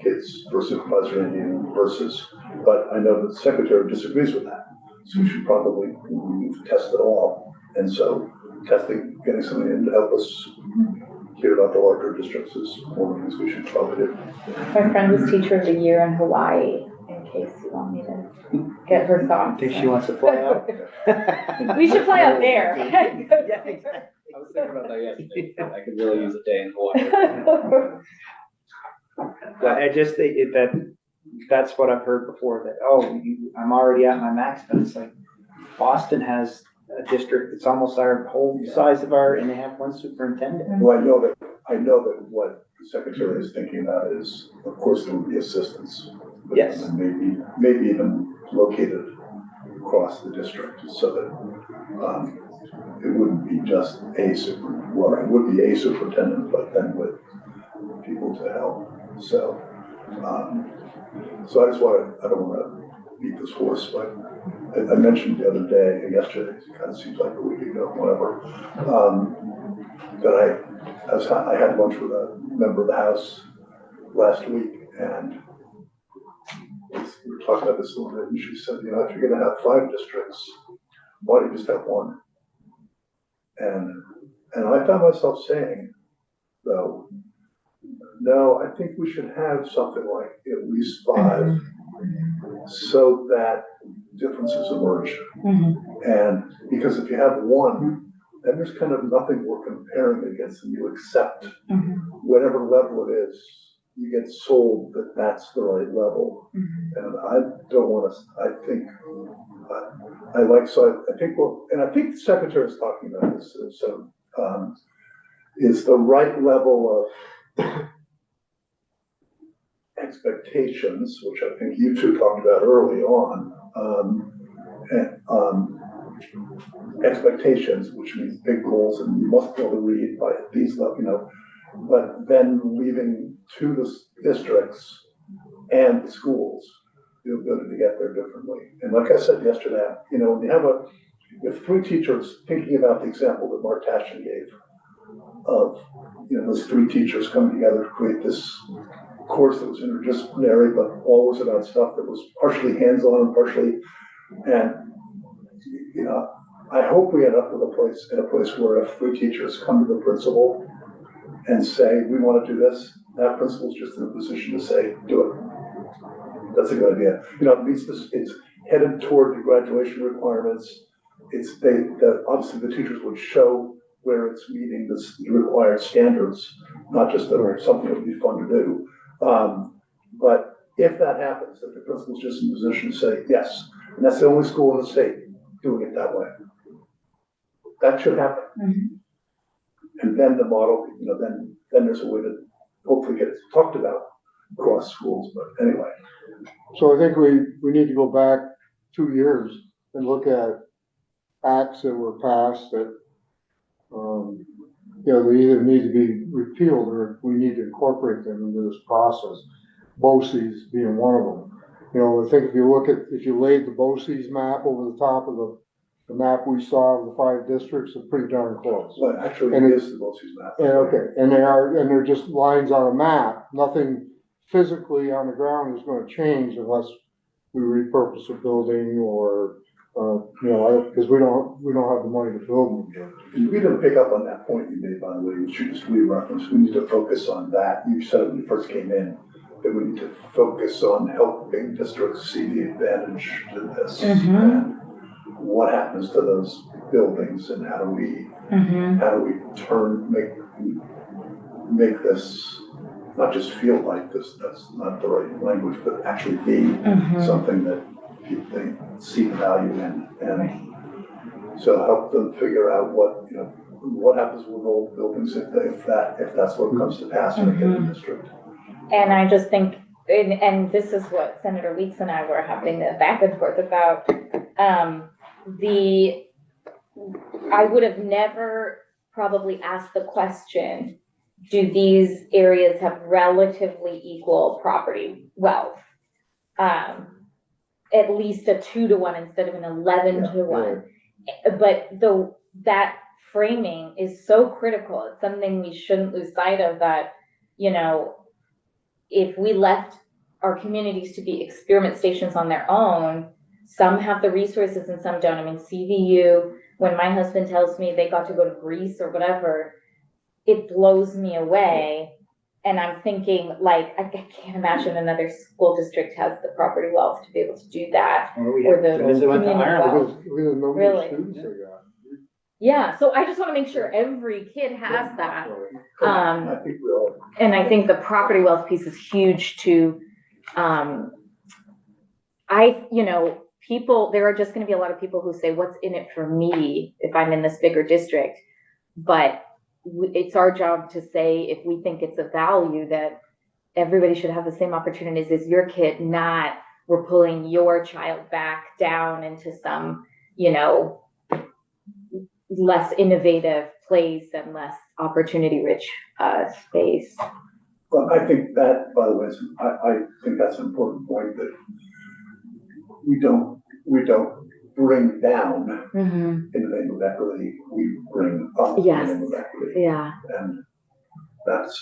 B: kids per supervisor union versus, but I know the Secretary disagrees with that. So we should probably test it all. And so testing, getting somebody in to help us hear about the larger districts is one of the things we should probably do.
F: My friend was teacher of the year in Hawaii, in case you want me to get her thoughts.
D: Think she wants to fly out?
F: We should fly out there.
D: Yeah, exactly.
A: I was thinking about that yesterday. I could really use a day in Hawaii.
D: But I just think that's what I've heard before, that, I'm already at my max, but it's like, Boston has a district that's almost our whole size of and they have one superintendent.
B: Well, I know that what the secretary is thinking about is, of course, there would be assistance.
D: Yes.
B: And maybe even located across the district so that, it wouldn't be just it would be a superintendent, but then with people to help. So, so I don't want to beat this horse, but I mentioned the other day, yesterday, it kind of seems like a week ago, whatever, that I had lunch with a member of the House last week, and we were talking about this a little bit, and she said, if you're going to have 5 districts, why don't you just have one? And I found myself saying, though, no, I think we should have something like at least 5, so that differences emerge. And because if you have 1, then there's kind of nothing we're comparing against, and you accept whatever level it is, you get sold that that's the right level. And I don't want to, I think the secretary is talking about this, so, is the right level of expectations, which I think you two talked about early on, expectations, which means big goals, and you must be able to read by these levels, but then leaving to the districts and the schools the ability to get there differently. And like I said yesterday, when you have 3 teachers, thinking about the example that Mark Tashin gave of, those 3 teachers coming together to create this course that was interdisciplinary, but all was about stuff that was partially hands-on and partially, and, I hope we end up with in a place where if 3 teachers come to the principal and say, we want to do this, that principal's just in a position to say, do it. That's a good idea. It means it's headed toward the graduation requirements. Obviously the teachers would show where it's meeting the required standards, not just something that would be fun to do. But if that happens, that the principal's just in a position to say, yes, and that's the only school in the state doing it that way. That should happen. And then the model, then there's a way to hopefully get it talked about across schools, but anyway.
C: So I think we need to go back 2 years and look at acts that were passed that, they either need to be repealed or we need to incorporate them into this process. BOCES being one of them. I think if you laid the BOCES map over the top of the map we saw of the 5 districts, are pretty darn close.
B: Well, actually, it is the BOCES map.
C: And they're just lines on a map. Nothing physically on the ground is going to change unless we repurpose a building or, because we don't have the money to build them.
B: We didn't pick up on that point you made, by the way, which you just referenced. We need to focus on that. You said it when you first came in, that we need to focus on helping districts see the advantage to this. And what happens to those buildings, and how do we make this not just feel like this, that's not the right language, but actually be something that they see the value in, and so help them figure out what happens with old buildings if that's what comes to pass in a given district.
F: And I just think, and this is what Senator Weeks and I were having the back and forth about, I would have never probably asked the question, do these areas have relatively equal property wealth? At least a 2-to-1 instead of an 11-to-1. But that framing is so critical. It's something we shouldn't lose sight of, that, if we left our communities to be experiment stations on their own, some have the resources and some don't. I mean, CVU, when my husband tells me they got to go to Greece or whatever, it blows me away. And I'm thinking, like, I can't imagine another school district has the property wealth to be able to do that.
D: Or we
F: Or
D: have,
F: the
D: because it went to
F: community
D: Ireland.
F: wealth.
C: Look at the number of
F: Really?
C: students they got.
F: Yeah, so I just wanna make sure every kid has that.
B: I think we all,
F: And I think the property wealth piece is huge to, there are just gonna be a lot of people who say, what's in it for me if I'm in this bigger district? But it's our job to say, if we think it's of value, that everybody should have the same opportunities as your kid, not we're pulling your child back down into some, less innovative place and less opportunity rich, space.
B: well, I think that, by the way, I think that's an important point, that we don't bring down
F: Mm-hmm.
B: in the name of equity, we bring up in the
F: Yes.
B: name of equity.
F: Yeah.
B: And that's,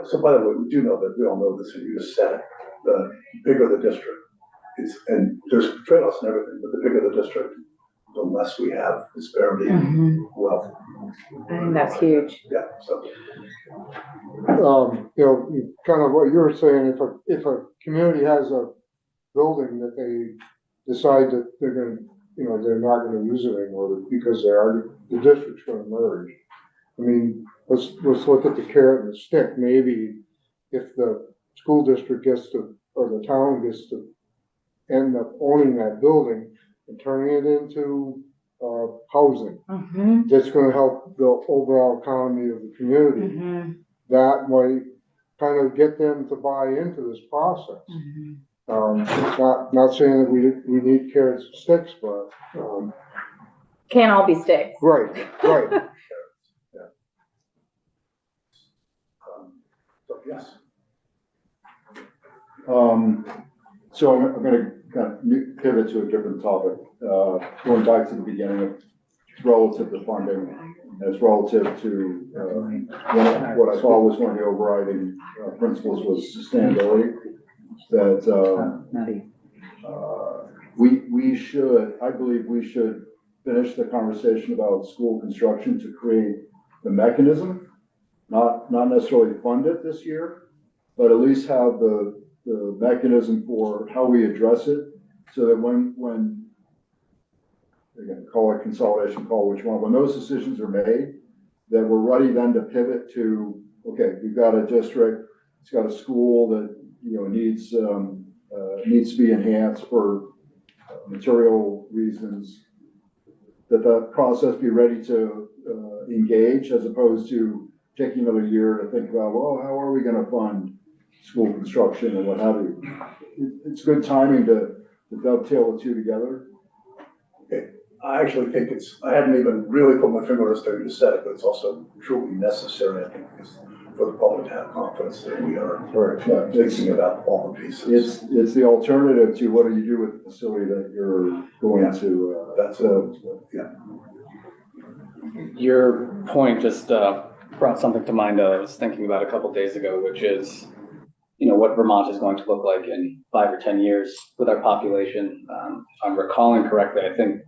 B: so by the way, we do know that, we all know this, and you just said it, the bigger the district is, and there's trade-offs and everything, but the bigger the district, the less we have disparity in
F: Mhm.
B: wealth.
F: I think that's huge.
B: Yeah, so,
C: Kind of what you were saying, if a community has a building that they decide that they're gonna, they're not gonna use it anymore because the district's gonna merge. I mean, let's look at the carrot and the stick. Maybe if the school district or the town gets to end up owning that building and turning it into, housing,
F: Mm-hmm.
C: that's gonna help the overall economy of the community.
F: Mm-hmm.
C: That might kind of get them to buy into this process.
F: Mm-hmm.
C: Not saying that we need carrots and sticks, but,
F: Can't all be sticks.
C: right.
B: so yes.
E: So I'm gonna kind of pivot to a different topic, going back to the beginning, it's relative to funding, and it's relative to, what I thought was one of the overriding principles was sustainability, that,
D: Not even.
E: I believe we should finish the conversation about school construction to create the mechanism, not necessarily fund it this year, but at least have the mechanism for how we address it, so that when again, call it consolidation, call which one, when those decisions are made, that we're ready then to pivot to, okay, we've got a district, it's got a school that, needs to be enhanced for material reasons, that process be ready to engage, as opposed to taking another year to think about, well, how are we gonna fund school construction and what have you. It's good timing to dovetail the two together.
B: I actually think I hadn't even really put my finger on it, you just said it, but it's also truly necessary, I think, for the public to have confidence that we are thinking about all the pieces.
E: It's the alternative to what do you do with the facility that you're going to,
B: That's yeah.
A: Your point just brought something to mind that I was thinking about a couple days ago, which is, what Vermont is going to look like in 5 or 10 years with our population. If I'm recalling correctly, I think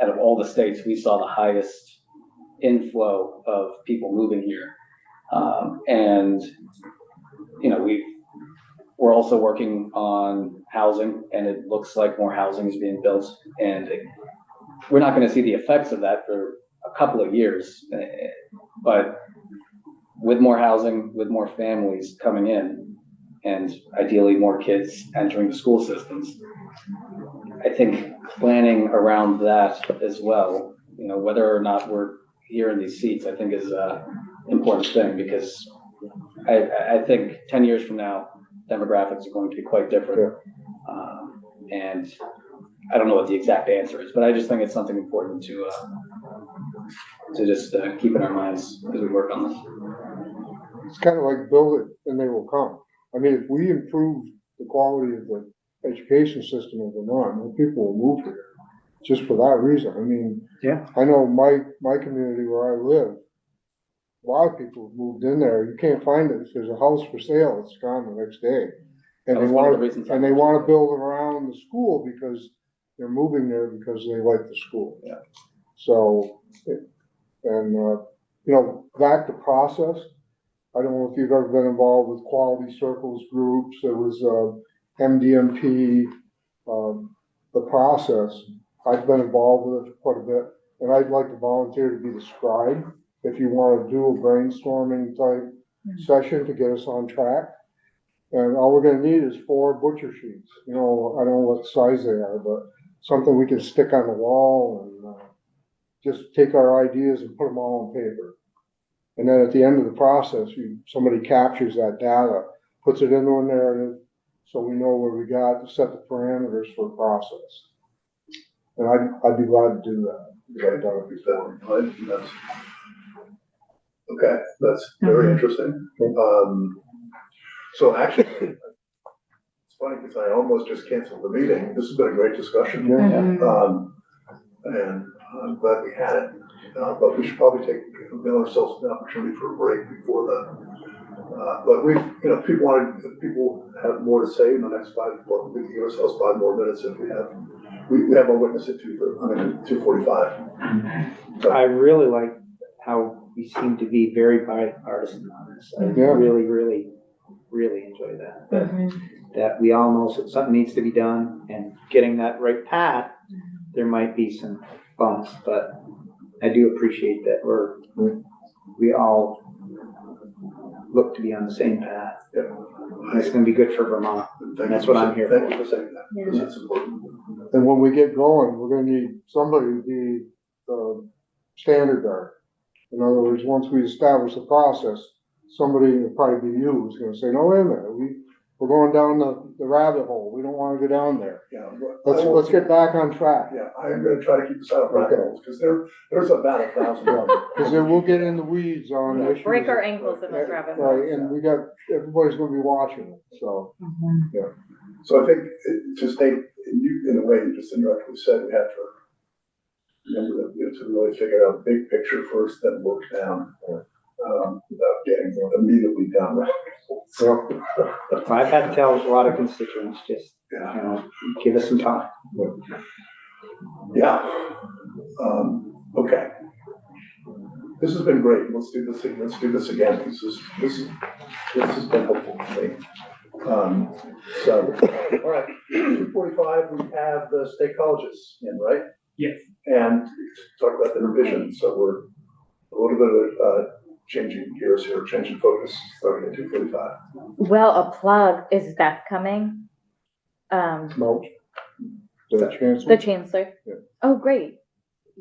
A: out of all the states, we saw the highest inflow of people moving here. And, we're also working on housing, and it looks like more housing is being built, and we're not going to see the effects of that for a couple of years, but with more housing, with more families coming in, and ideally more kids entering the school systems, I think planning around that as well, whether or not we're here in these seats, I think is an important thing, because I think 10 years from now, demographics are going to be quite different. And I don't know what the exact answer is, but I just think it's something important to just keep in our minds as we work on this.
C: It's kind of like build it and they will come. I mean, if we improve the quality of the education system of Vermont, more people will move here, just for that reason. I mean,
D: Yeah.
C: I know my community where I live, a lot of people have moved in there. You can't find it. If there's a house for sale, it's gone the next day. And
A: That
C: they
A: was one of the
C: want
A: reasons
C: to, and they want to build around the school because they're moving there because they like the school.
A: Yeah.
C: So And, you know, back to process, I don't know if you've ever been involved with quality circles groups, there was, MDMP, the process. I've been involved with it quite a bit, and I'd like to volunteer to be the scribe if you want to do a brainstorming type session to get us on track. And all we're gonna need is 4 butcher sheets, you know, I don't know what size they are, but something we can stick on the wall and, just take our ideas and put them all on paper. And then at the end of the process, somebody captures that data, puts it into a narrative, so we know where we got to set the parameters for the process. And I'd be glad to do that.
B: I've done it before. Okay, that's very interesting. So actually, it's funny because I almost just canceled the meeting. This has been a great discussion. And I'm glad we had it. But we should probably give ourselves an opportunity for a break before but we, you know, if people have more to say in the next 5, well, we can give ourselves 5 more minutes if we have. We have a witness at 2:45.
D: I really like how we seem to be very bipartisan on this. I
C: Yeah.
D: really, really, really enjoy that. That we all know that something needs to be done, and getting that right path, there might be some bumps, but I do appreciate that we all look to be on the same path. It's gonna be good for Vermont. That's what I'm here for.
B: Thank you for saying that, because it's important.
C: And when we get going, we're gonna need somebody to be the standard bearer. In other words, once we establish the process, somebody, it'll probably be you, who's gonna say, no, wait a minute, we're going down the rabbit hole, we don't wanna go down there.
B: Yeah.
C: Let's get back on track.
B: Yeah, I am gonna try to keep us out of rabbit holes, because there's about 1,000.
C: Cause then we'll get in the weeds on issues.
F: Break our ankles in those rabbit holes.
C: Right, and everybody's gonna be watching it, so.
B: So I think, to state, in a way, you just indirectly said, we have to remember that we have to really figure out the big picture first, then work down, without getting immediately down rabbit holes.
D: I've had to tell a lot of constituents, just,
B: Yeah.
D: give us some time.
B: Yeah. Okay. This has been great. Let's do this again. This has been helpful to me. So, all right, 2:45, we have the state colleges in, right?
A: Yes.
B: And talk about the revision. So we're a little bit of changing gears here, changing focus, starting at 2:45.
F: Well, a plug, is Beth coming?
C: No. The chancellor?
F: The chancellor?
C: Yeah.
F: Oh, great.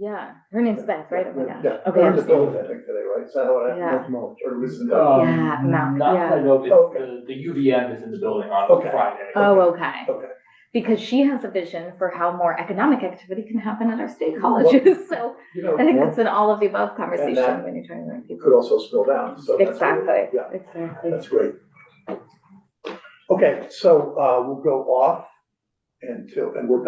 F: Yeah, her name's Beth, right? Oh my gosh.
B: Yeah.
F: Okay, I'm
B: Just
F: sorry.
B: both, I think, today, right? Is that how it happened?
F: Yeah.
C: No.
B: Or was it-
F: Yeah, no,
G: Not
F: yeah.
G: quite know,
B: Okay.
G: the UVM is in the building on
B: Okay.
G: Friday.
F: Oh, okay.
B: Okay.
F: Because she has a vision for how more economic activity can happen at our state colleges, so
B: You know,
F: I think
C: Yeah.
F: it's an all of the above conversation
B: that-
F: when you're trying to learn
B: it
F: people.
B: could also spill down, so that's.
F: Exactly,
B: Yeah.
F: exactly.
B: That's great. Okay, so we'll go off and we're back.